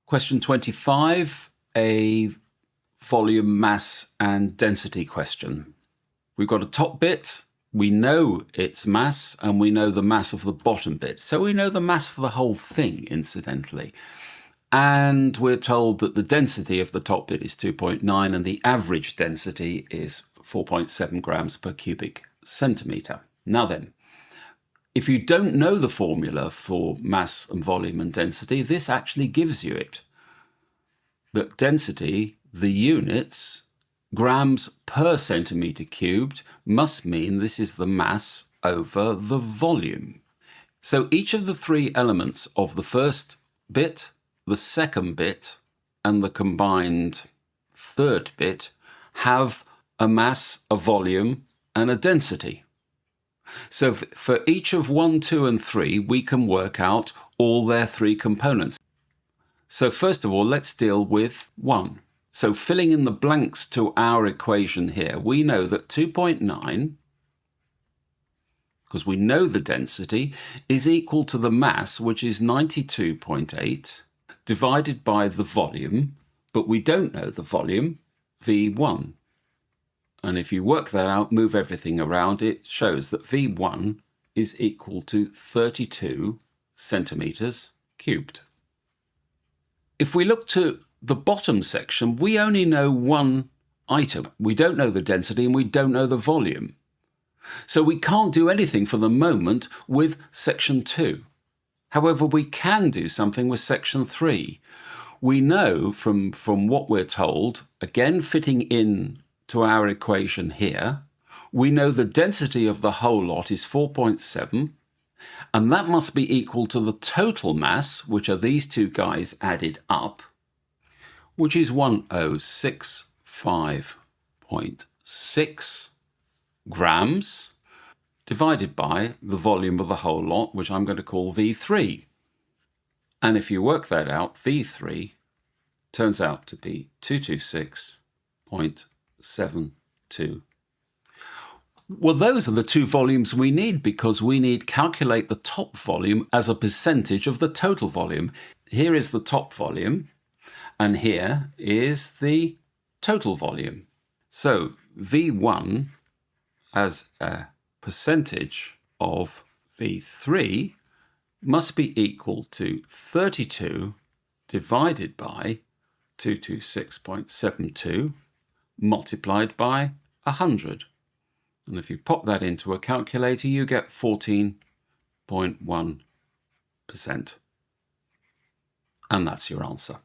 Question 25, a volume, mass and density question. We've got a top bit, we know its mass, and we know the mass of the bottom bit. So we know the mass for the whole thing, incidentally. And we're told that the density of the top bit is 2.9 and the average density is 4.7 grams per cubic centimetre. Now then, if you don't know the formula for mass and volume and density, this actually gives you it. That density, the units, grams per centimetre cubed, must mean this is the mass over the volume. So each of the three elements of the first bit, the second bit, and the combined third bit have a mass, a volume, and a density. So for each of 1, 2, and 3, we can work out all their three components. So first of all, let's deal with 1. So filling in the blanks to our equation here, we know that 2.9, because we know the density, is equal to the mass, which is 92.8, divided by the volume, but we don't know the volume, V1. And if you work that out, move everything around, it shows that V1 is equal to 32 centimetres cubed. If we look to the bottom section, we only know one item. We don't know the density and we don't know the volume. So we can't do anything for the moment with section 2. However, we can do something with section 3. We know from what we're told, again fitting in to our equation here, we know the density of the whole lot is 4.7, and that must be equal to the total mass, which are these two guys added up, which is 1065.6 grams, divided by the volume of the whole lot, which I'm going to call V3. And if you work that out, V3 turns out to be 226.72. Well, those are the two volumes we need, because we need calculate the top volume as a percentage of the total volume. Here is the top volume, and here is the total volume. So V1 as a percentage of V3 must be equal to 32 divided by 226.72 multiplied by 100. And if you pop that into a calculator, you get 14.1%. And that's your answer.